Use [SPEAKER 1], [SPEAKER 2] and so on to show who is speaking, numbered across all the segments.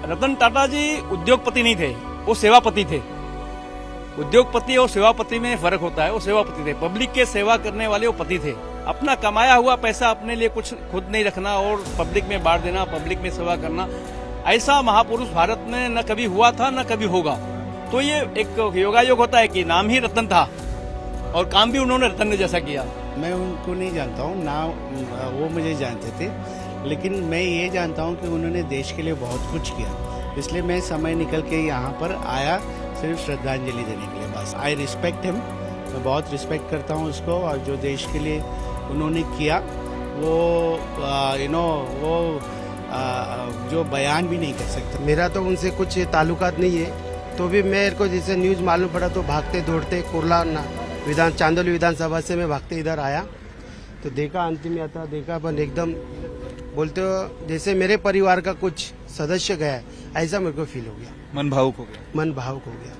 [SPEAKER 1] रतन टाटा जी उद्योगपति नहीं थे, वो सेवापति थे। उद्योगपति और सेवापति में फर्क होता है। वो सेवापति थे, पब्लिक के सेवा करने वाले वो पति थे। अपना कमाया हुआ पैसा अपने लिए कुछ खुद नहीं रखना और पब्लिक में बांट देना, पब्लिक में सेवा करना, ऐसा महापुरुष भारत में न कभी हुआ था न कभी होगा। तो ये एक योगायोग होता है कि नाम ही रतन था और काम भी उन्होंने रतन ने जैसा किया।
[SPEAKER 2] मैं उनको नहीं जानता हूँ ना, वो मुझे जानते थे, लेकिन मैं ये जानता हूँ कि उन्होंने देश के लिए बहुत कुछ किया। इसलिए मैं समय निकल के यहाँ पर आया सिर्फ श्रद्धांजलि देने के लिए। बस आई रिस्पेक्ट हिम, मैं बहुत रिस्पेक्ट करता हूँ उसको, और जो देश के लिए उन्होंने किया वो वो जो बयान भी नहीं कर सकता।
[SPEAKER 3] मेरा तो उनसे कुछ ताल्लुकात नहीं है, तो भी मेरे को जैसे न्यूज़ मालूम पड़ा तो भागते दौड़ते कुर्ला चांदोली विधानसभा से मैं भागते इधर आया, तो देखा अंतिम यात्रा देखा, पर एकदम बोलते हो जैसे मेरे परिवार का कुछ सदस्य गया है, ऐसा मेरे को फील हो गया।
[SPEAKER 4] मन भावुक हो गया।
[SPEAKER 3] मन भावुक हो गया।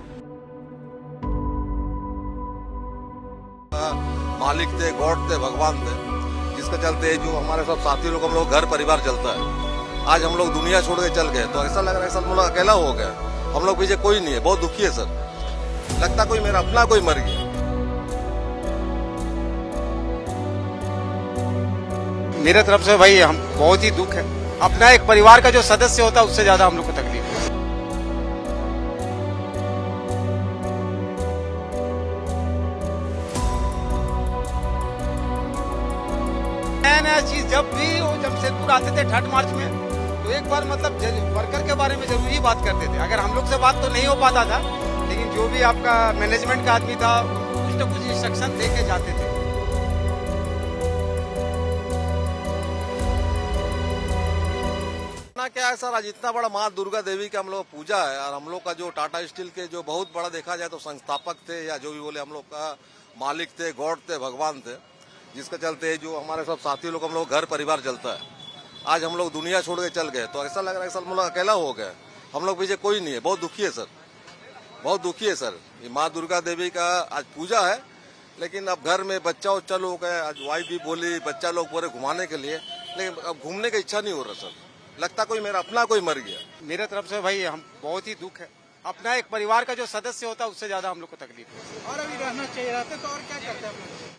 [SPEAKER 5] मालिक थे, गॉड थे, भगवान थे, जिसके चलते जो हमारे सब साथी लोग, हम लोग घर परिवार चलता है। आज हम लोग दुनिया छोड़ के चल गए तो ऐसा लग रहा है सब लोग अकेला हो गया। हम लोग पीछे कोई नहीं है, बहुत दुखी है सर। लगता कोई मेरा अपना कोई मर गया।
[SPEAKER 6] मेरे तरफ से भाई हम बहुत ही दुख है। अपना एक परिवार का जो सदस्य होता है उससे ज्यादा हम लोग को तकलीफ है। नया चीज जब भी वो जमशेदपुर आते थे 3 मार्च में, तो एक बार मतलब वर्कर के बारे में जरूर ही बात करते थे। अगर हम लोग से बात तो नहीं हो पाता था, लेकिन जो भी आपका मैनेजमेंट का आदमी था कुछ न कुछ इंस्ट्रक्शन दे के जाते थे।
[SPEAKER 5] क्या है सर, आज इतना बड़ा माँ दुर्गा देवी की हम लोग पूजा है, और हम लोग का जो टाटा स्टील के जो बहुत बड़ा देखा जाए तो संस्थापक थे, या जो भी बोले हम लोग का मालिक थे, गॉड थे, भगवान थे, जिसके चलते जो हमारे सब साथी लोग, हम लोग घर परिवार चलता है। आज हम लोग दुनिया छोड़ के चल गए तो ऐसा लग रहा है सब लोग अकेला हो गए। हम लोग पीछे कोई नहीं है, बहुत दुखी है सर, बहुत दुखी है सर। ये माँ दुर्गा देवी का आज पूजा है, लेकिन अब घर में बच्चा उच्चा लोग है। आज वाइफ भी बोली बच्चा लोग पूरे घुमाने के लिए, लेकिन अब घूमने की इच्छा नहीं हो रहा सर। लगता कोई मेरा अपना कोई मर गया।
[SPEAKER 6] मेरे तरफ से भाई हम बहुत ही दुख है। अपना एक परिवार का जो सदस्य होता है उससे ज्यादा हम लोग को तकलीफ है।
[SPEAKER 3] और अभी रहना चाहिए, रहते तो और क्या करते हैं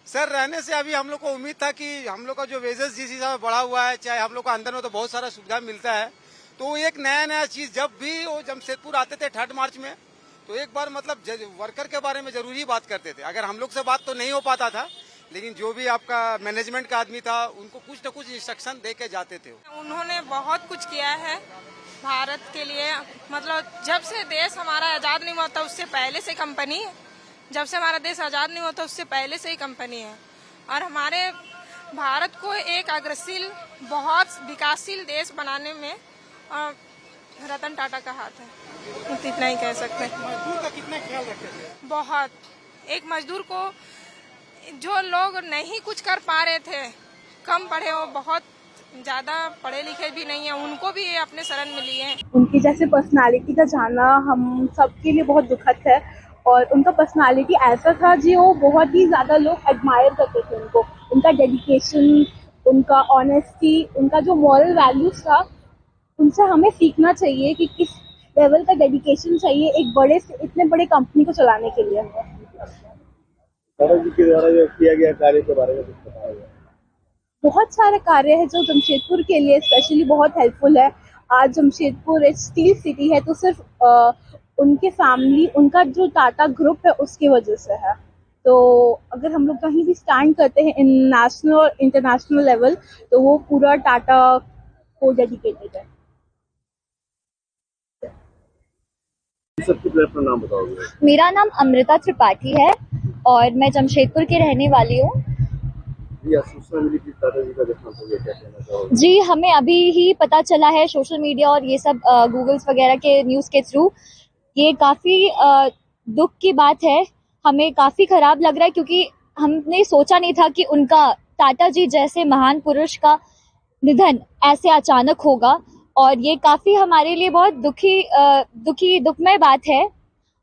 [SPEAKER 6] सर? रहने से अभी हम लोग को उम्मीद था कि हम लोग का जो वेजेस जिस हिसाब से बढ़ा हुआ है, चाहे हम लोग को अंदर में तो बहुत सारा सुविधा मिलता है, तो एक नया चीज जब भी वो जमशेदपुर आते थे 3 मार्च में, तो एक बार मतलब वर्कर के बारे में जरूर ही बात करते थे। अगर हम लोग से बात तो नहीं हो पाता था, लेकिन जो भी आपका मैनेजमेंट का आदमी था उनको कुछ न कुछ इंस्ट्रक्शन दे के जाते थे।
[SPEAKER 7] उन्होंने बहुत कुछ किया है भारत के लिए। मतलब जब से देश हमारा आजाद नहीं हुआ था उससे पहले से कंपनी है, जब से हमारा देश आजाद नहीं हुआ था उससे पहले से ही कंपनी है, और हमारे भारत को एक अग्रशील बहुत विकासशील देश बनाने में रतन टाटा का हाथ है, इतना ही कह सकते हैं।
[SPEAKER 3] मजदूर का कितना ख्याल रखते थे?
[SPEAKER 7] बहुत। एक मजदूर को जो लोग नहीं कुछ कर पा रहे थे, कम पढ़े हो, बहुत ज्यादा पढ़े लिखे भी नहीं है, उनको भी अपने शरण में लिए।
[SPEAKER 8] उनकी जैसे पर्सनालिटी का जाना हम सबके लिए बहुत दुखद है, और उनका पर्सनालिटी ऐसा था जी, वो बहुत ही ज्यादा लोग एडमायर करते थे उनको। उनका डेडिकेशन, उनका ऑनेस्टी, उनका जो मॉरल वैल्यूज था, उनसे हमें सीखना चाहिए कि किस लेवल का डेडिकेशन चाहिए एक बड़े से इतने बड़े कंपनी को चलाने के लिए।
[SPEAKER 2] जी के द्वारा जो किया गया कार्य के बारे में कुछ बताया जाए।
[SPEAKER 8] बहुत सारे कार्य है जो जमशेदपुर के लिए स्पेशली बहुत हेल्पफुल है। आज जमशेदपुर एक स्टील सिटी है तो सिर्फ उनके फैमिली, उनका जो टाटा ग्रुप है उसकी वजह से है। तो अगर हम लोग कहीं भी स्टैंड करते हैं इन नेशनल और इंटरनेशनल लेवल, तो वो पूरा टाटा को डेडिकेटेड है।
[SPEAKER 2] सबसे अपना नाम बताओगे?
[SPEAKER 9] मेरा नाम अमृता त्रिपाठी है और मैं जमशेदपुर की रहने वाली हूँ। जी, हमें अभी ही पता चला है सोशल मीडिया और ये सब गूगल्स वगैरह के न्यूज़ के थ्रू। ये काफ़ी दुख की बात है, हमें काफ़ी खराब लग रहा है, क्योंकि हमने सोचा नहीं था कि उनका, टाटा जी जैसे महान पुरुष का निधन ऐसे अचानक होगा, और ये काफ़ी हमारे लिए बहुत दुखमय बात है।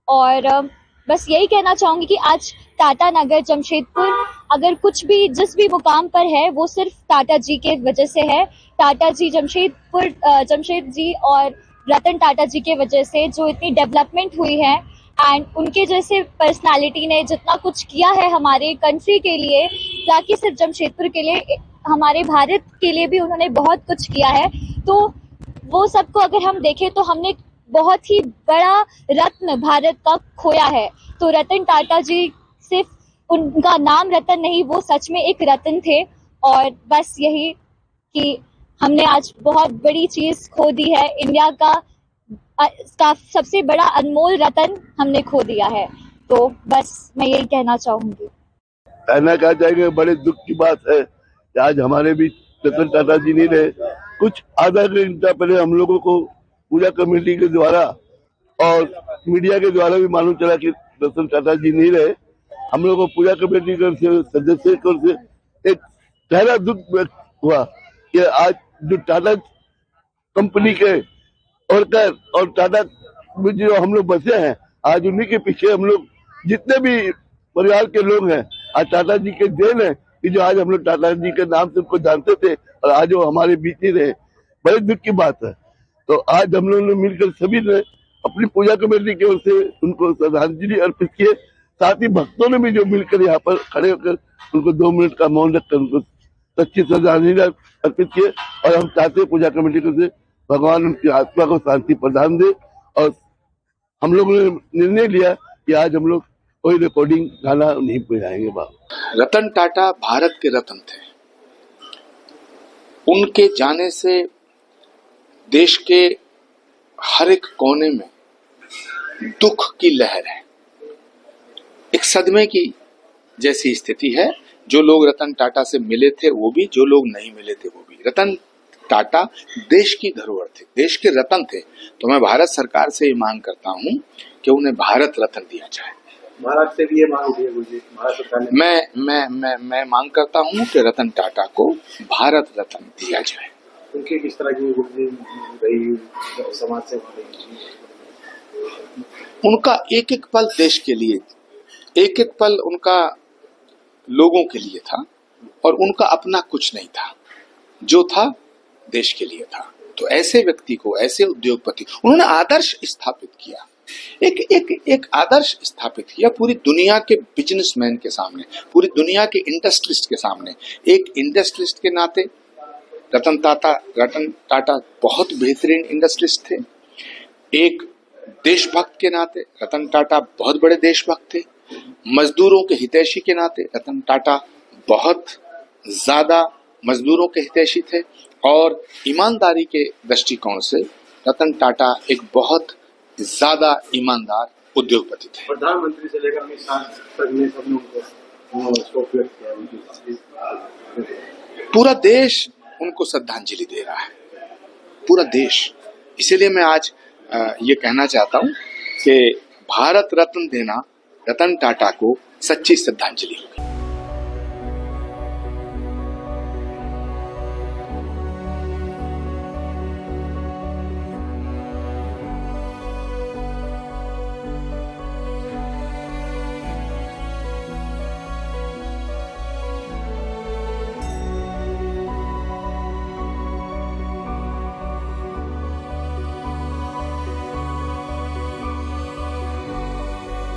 [SPEAKER 9] और बस यही कहना चाहूँगी कि आज टाटा नगर जमशेदपुर अगर कुछ भी जिस भी मुकाम पर है वो सिर्फ टाटा जी के वजह से है। टाटा जी जमशेद जी और रतन टाटा जी के वजह से जो इतनी डेवलपमेंट हुई है, एंड उनके जैसे पर्सनालिटी ने जितना कुछ किया है हमारे कंट्री के लिए, ना कि सिर्फ जमशेदपुर के लिए, हमारे भारत के लिए भी उन्होंने बहुत कुछ किया है। तो वो सबको अगर हम देखें तो हमने बहुत ही बड़ा रत्न भारत का खोया है। तो रतन टाटा जी सिर्फ उनका नाम रतन नहीं, वो सच में एक रत्न थे। और बस यही कि हमने आज बहुत बड़ी चीज खो दी है, इंडिया का सबसे बड़ा अनमोल रतन हमने खो दिया है। तो बस मैं यही कहना चाहूंगी।
[SPEAKER 4] कहना क्या चाहेंगे, बड़े दुख की बात है कि आज हमारे बीच रतन टाटा जी नहीं रहे। कुछ आधा घंटा पहले हम लोगों को पूजा कमेटी के द्वारा और मीडिया के द्वारा भी मालूम चला कि रतन टाटा जी नहीं रहे। हम लोग को पूजा कमेटी के सदस्य की ओर से एक गहरा दुख व्यक्त हुआ कि आज जो टाटा कंपनी के वर्कर और टाटा में जो हम लोग बसे हैं, आज उन्हीं के पीछे हम लोग जितने भी परिवार के लोग हैं, आज टाटा जी के देन है कि जो आज हम लोग टाटा जी के नाम से उनको जानते थे और आज वो हमारे बीच ही रहे। बड़े दुख की बात है। तो आज हम लोगों ने मिलकर सभी ने अपनी पूजा कमेटी की ओर से उनको श्रद्धांजलि अर्पित किए। साथ ही भक्तों ने भी जो मिलकर यहाँ पर खड़े होकर उनको 2 मिनट का मौन रखकर उनको सच्ची श्रद्धांजलि अर्पित किए। और हम चाहते हैं पूजा कमेटी को से भगवान उनकी आत्मा को शांति प्रदान दे। और हम लोगों ने निर्णय लिया कि आज हम लोग कोई रिकॉर्डिंग गाना नहीं बजाएंगे। बाबा
[SPEAKER 10] रतन टाटा भारत के रत्न थे। उनके जाने से देश के हर एक कोने में दुख की लहर है, एक सदमे की जैसी स्थिति है। जो लोग रतन टाटा से मिले थे वो भी, जो लोग नहीं मिले थे वो भी। रतन टाटा देश की धरोहर थे, देश के रत्न थे। तो मैं भारत सरकार से ये मांग करता हूँ कि उन्हें भारत रत्न दिया जाए।
[SPEAKER 11] महाराष्ट्र से भी ये मांग उठी है भारत सरकार ने।
[SPEAKER 10] मैं मांग करता हूँ कि रतन टाटा को भारत रत्न दिया जाए।
[SPEAKER 11] उनकी किस तरह की रही समाज सेवा रही?
[SPEAKER 10] उनका एक एक पल देश के लिए, एक एक पल उनका लोगों के लिए था और उनका अपना कुछ नहीं था, जो था देश के लिए था। तो ऐसे व्यक्ति को, ऐसे उद्योगपति, उन्होंने आदर्श स्थापित किया, एक आदर्श स्थापित किया पूरी दुनिया के बिजनेसमैन के सामने, पूरी दुनिया के इंडस्ट्रिस्ट के सामने। एक इंडस्ट्रिस्ट के नाते रतन टाटा बहुत बेहतरीन इंडस्ट्रिस्ट थे। एक देशभक्त के नाते रतन टाटा बहुत बड़े देशभक्त थे। मजदूरों के हितैषी के नाते रतन टाटा बहुत ज्यादा मजदूरों के हितैषी थे। और ईमानदारी के दृष्टिकोण से रतन टाटा एक बहुत ज्यादा ईमानदार उद्योगपति थे।
[SPEAKER 11] प्रधानमंत्री से लेकर अमित शाह तक ने सबने उनको शोक व्यक्त किया।
[SPEAKER 10] पूरा देश उनको श्रद्धांजलि दे रहा है, पूरा देश। इसीलिए मैं आज ये कहना चाहता हूँ कि भारत रत्न देना रतन टाटा को सच्ची श्रद्धांजलि होगी।